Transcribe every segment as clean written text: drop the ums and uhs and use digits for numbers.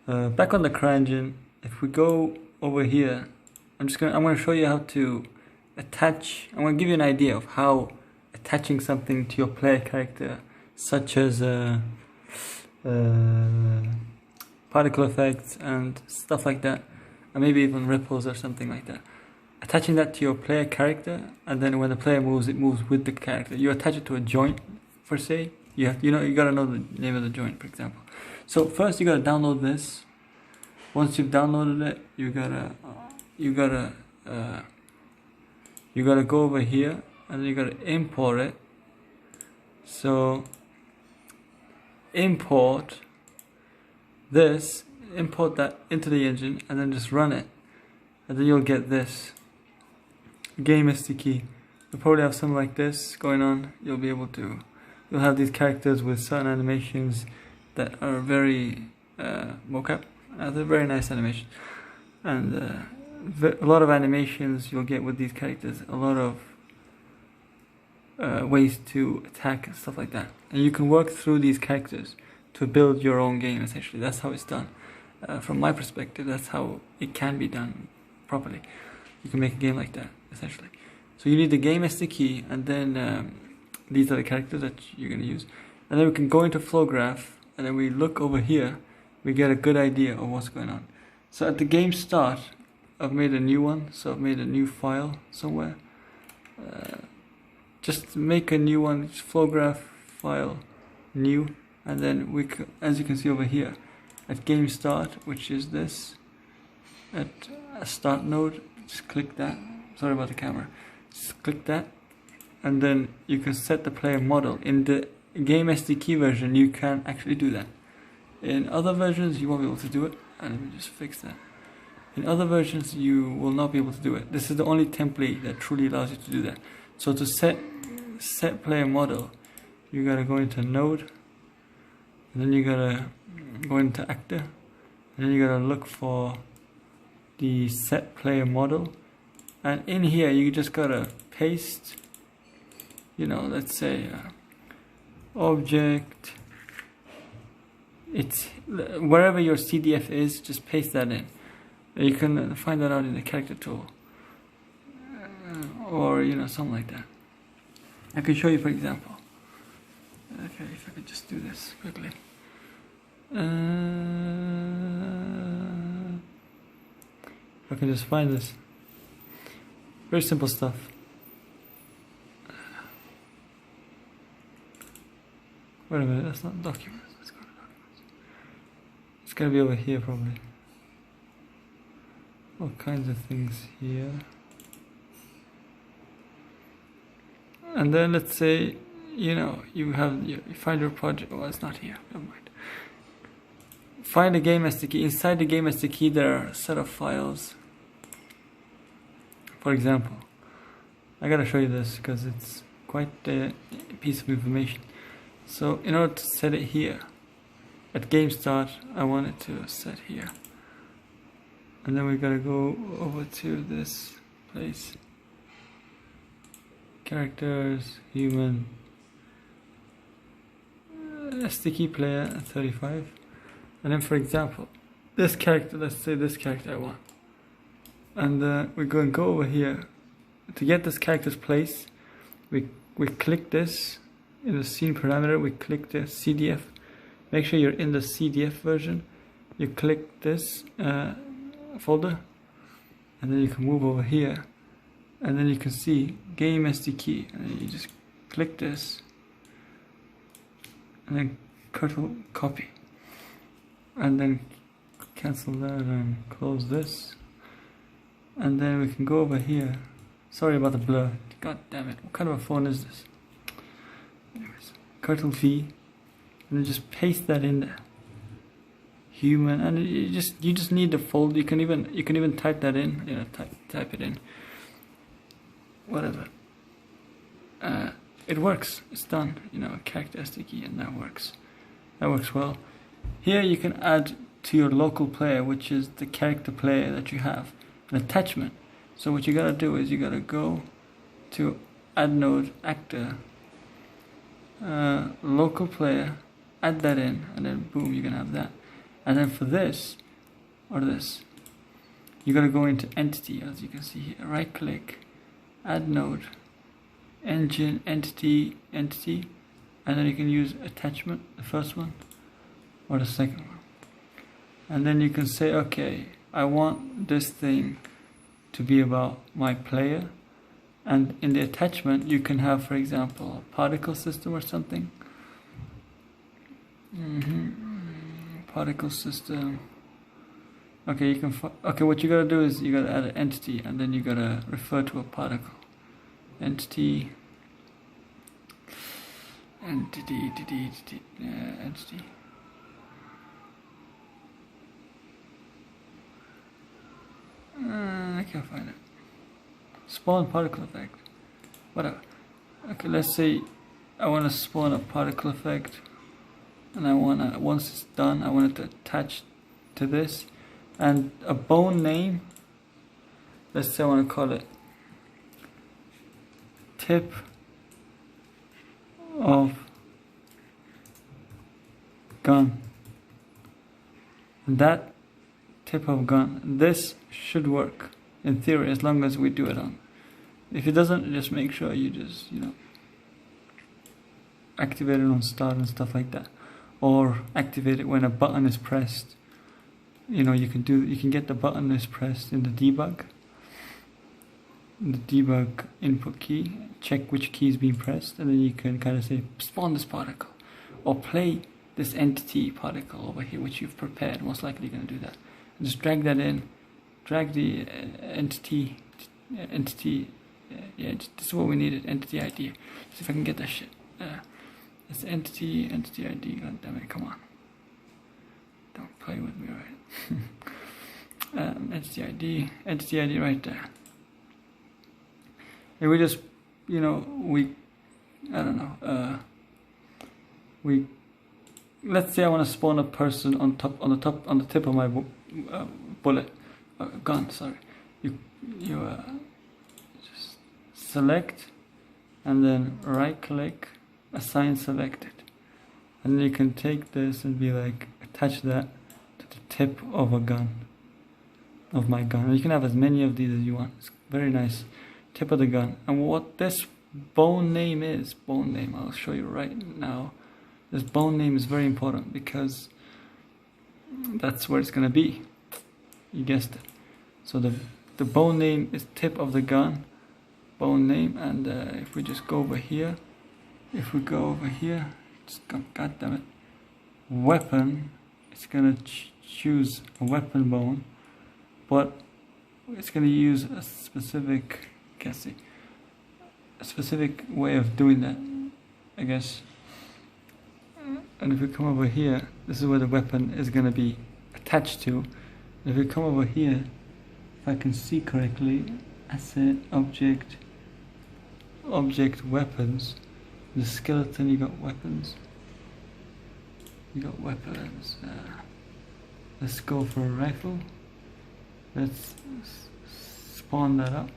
Back on the CRYENGINE, if we go over here, I'm gonna show you how to attach. I'm gonna give you an idea of how attaching something to your player character, such as particle effects and stuff like that, and maybe even ripples or something like that. Attaching that to your player character, and then when the player moves, it moves with the character. You attach it to a joint, per se. You gotta know the name of the joint, for example. So first you gotta download this. Once you've downloaded it, you gotta go over here and then you gotta import it. So import this, import that into the engine, and then just run it, and then you'll get this GameSDK. You'll probably have something like this going on. You'll have these characters with certain animations that are very mocap. They're very nice animations, and a lot of animations you'll get with these characters. A lot of ways to attack and stuff like that, and you can work through these characters to build your own game. Essentially, that's how it's done. From my perspective, that's how it can be done properly. You can make a game like that, essentially. So you need the GameSDK, and then these are the characters that you're going to use. And then we can go into FlowGraph, and then we look over here, we get a good idea of what's going on. So at the game start, I've made a new one, so I've made a new file somewhere. Just make a new one, FlowGraph file, new, and then as you can see over here, at game start, which is this, at a start node, just click that. Sorry about the camera. Just click that, and then you can set the player model. In the GameSDK version, you can actually do that. In other versions, you won't be able to do it. And let me just fix that. In other versions, you will not be able to do it. This is the only template that truly allows you to do that. So to set player model, you gotta go into node, and then you gotta go into actor, and then you gotta look for the set player model, and in here you just gotta paste, let's say object, it's wherever your CDF is, just paste that in. You can find that out in the character tool, or something like that. I can show you, for example. Okay, if I could just do this quickly. I can just find this. Very simple stuff. Wait a minute, that's not documents. Let's go to documents. It's gonna be over here probably. All kinds of things here. And then let's say, you find your project. Oh, it's not here. Never mind. Find a GameSDK. Inside the GameSDK, there are a set of files. For example, I gotta show you this because it's quite a piece of information. So in order to set it here, at game start, I want it to set here. And then we gotta go over to this place. Characters, human, SDK player 35. And then for example, this character, let's say this character I want. And we're going to go over here. To get this character's place, we click this in the scene parameter, we click the CDF. Make sure you're in the CDF version. You click this folder, and then you can move over here, and then you can see GameSDK, and then you just click this, and then copy, and then cancel that and close this, and then we can go over here. Sorry about the blur. God damn it! What kind of a phone is this? Anyways, Ctrl V, and then just paste that in there. Human, and you just need the folder. You can even type that in. Type it in. Whatever. It works. It's done. Character SDK, and that works. That works well. Here you can add to your local player, which is the character player that you have, an attachment. So what you gotta do is you gotta go to add node actor, local player, add that in, and then boom, you can have that. And then for this, or this, you're going to go into entity, as you can see here. Right click, add node, engine, entity, entity, and then you can use attachment, the first one or the second one. And then you can say, okay, I want this thing to be about my player. And in the attachment, you can have, for example, a particle system or something. Particle system. Okay, you can. Okay, what you gotta do is you gotta add an entity, and then you gotta refer to a particle. Entity. Entity. I can't find it. Spawn particle effect. Whatever. Okay, let's say I want to spawn a particle effect, and I want to, once it's done, I want it to attach to this, and a bone name. Let's say I want to call it tip of gun. That tip of gun. This should work in theory as long as we do it on. If it doesn't, just make sure you just, you know, activate it on start and stuff like that, or activate it when a button is pressed. You know, you can get the button is pressed in the debug input key, check which key is being pressed, and then you can kind of say spawn this particle or play this entity particle over here, which you've prepared. Most likely you're going to do that. And just drag that in, drag the entity. Yeah, this is what we needed, entity ID. See if I can get that shit. It's entity ID. God damn it, come on. Don't play with me, right? Entity ID right there. And we just, you know, I don't know, let's say I want to spawn a person on the tip of my gun, sorry. You just select, and then right click, assign selected. And then you can take this and be like, attach that to the tip of a gun, of my gun. And you can have as many of these as you want. It's very nice. Tip of the gun. And what this bone name is, I'll show you right now. This bone name is very important because that's where it's going to be. You guessed it. So the bone name is tip of the gun, bone name. And if we just go over here, God damn it, weapon, it's going to choose a weapon bone, but it's going to use a specific, a specific way of doing that, I guess. And if we come over here, this is where the weapon is going to be attached to. If we come over here, if I can see correctly, asset, object, weapons. The skeleton, you got weapons. Let's go for a rifle. Let's spawn that up.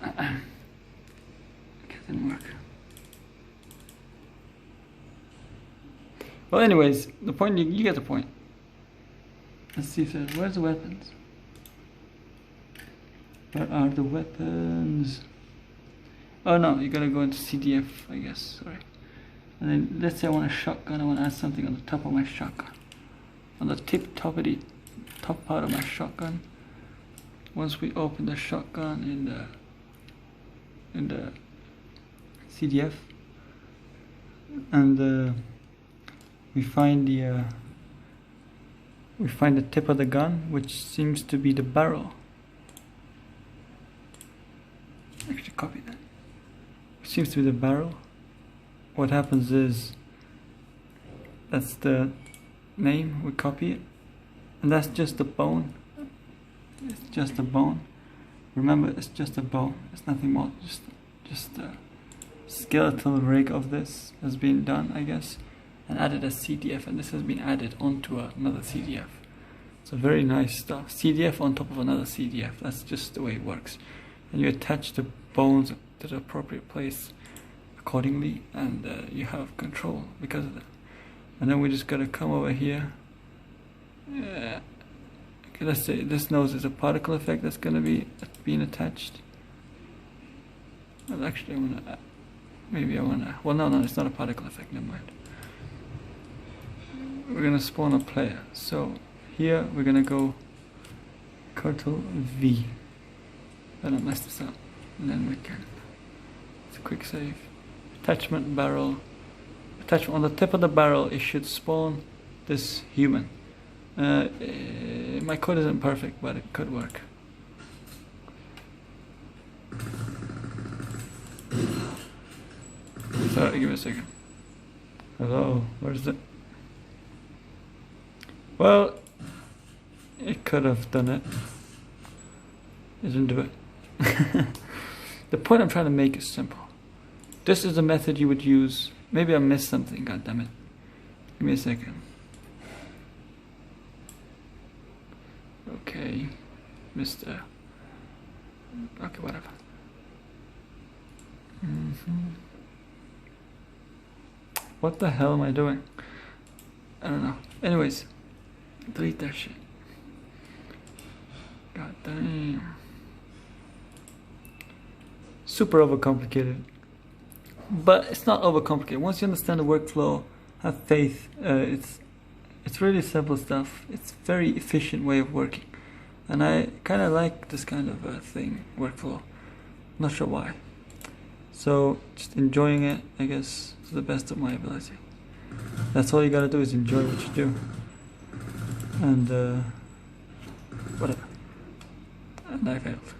It didn't work. Well, anyways, the point, you get the point. Let's see if there's, where's the weapons? Where are the weapons? Oh no, you gotta go into CDF, I guess, sorry. And then let's say I want a shotgun, I want to add something on the top of my shotgun. On the top part of my shotgun. Once we open the shotgun in the CDF, and we find the tip of the gun, which seems to be the barrel. Actually, copy that. It seems to be the barrel. What happens is, that's the name, we copy it, and that's just the bone. It's just a bone. Remember, it's just a bone. It's nothing more. Just a skeletal rig of this has been done, I guess, and added as CDF, and this has been added onto another CDF. So very nice stuff. CDF on top of another CDF. That's just the way it works. And you attach the bones to the appropriate place accordingly, and you have control because of that. And then we just gotta come over here. Okay, let's say this nose is a particle effect that's gonna be being attached. Well, actually, well, no, it's not a particle effect. Never mind. We're gonna spawn a player. So here we're gonna go Ctrl V. I don't mess this up, and then we can. It's a quick save. Attachment barrel. Attachment on the tip of the barrel. It should spawn this human. My code isn't perfect, but it could work. Sorry, give me a second. Hello, where's it? Well, it could have done it. It didn't do it. The point I'm trying to make is simple. This is a method you would use. Maybe I missed something, god damn it. Give me a second. Okay, Mr. Okay, whatever. What the hell am I doing? I don't know. Anyways, delete that shit. God damn. Super overcomplicated. But it's not overcomplicated. Once you understand the workflow, have faith. It's really simple stuff. It's a very efficient way of working. And I kind of like this kind of thing, workflow. Not sure why. So, just enjoying it, I guess, to the best of my ability. That's all you gotta do is enjoy what you do. And, whatever. And I failed.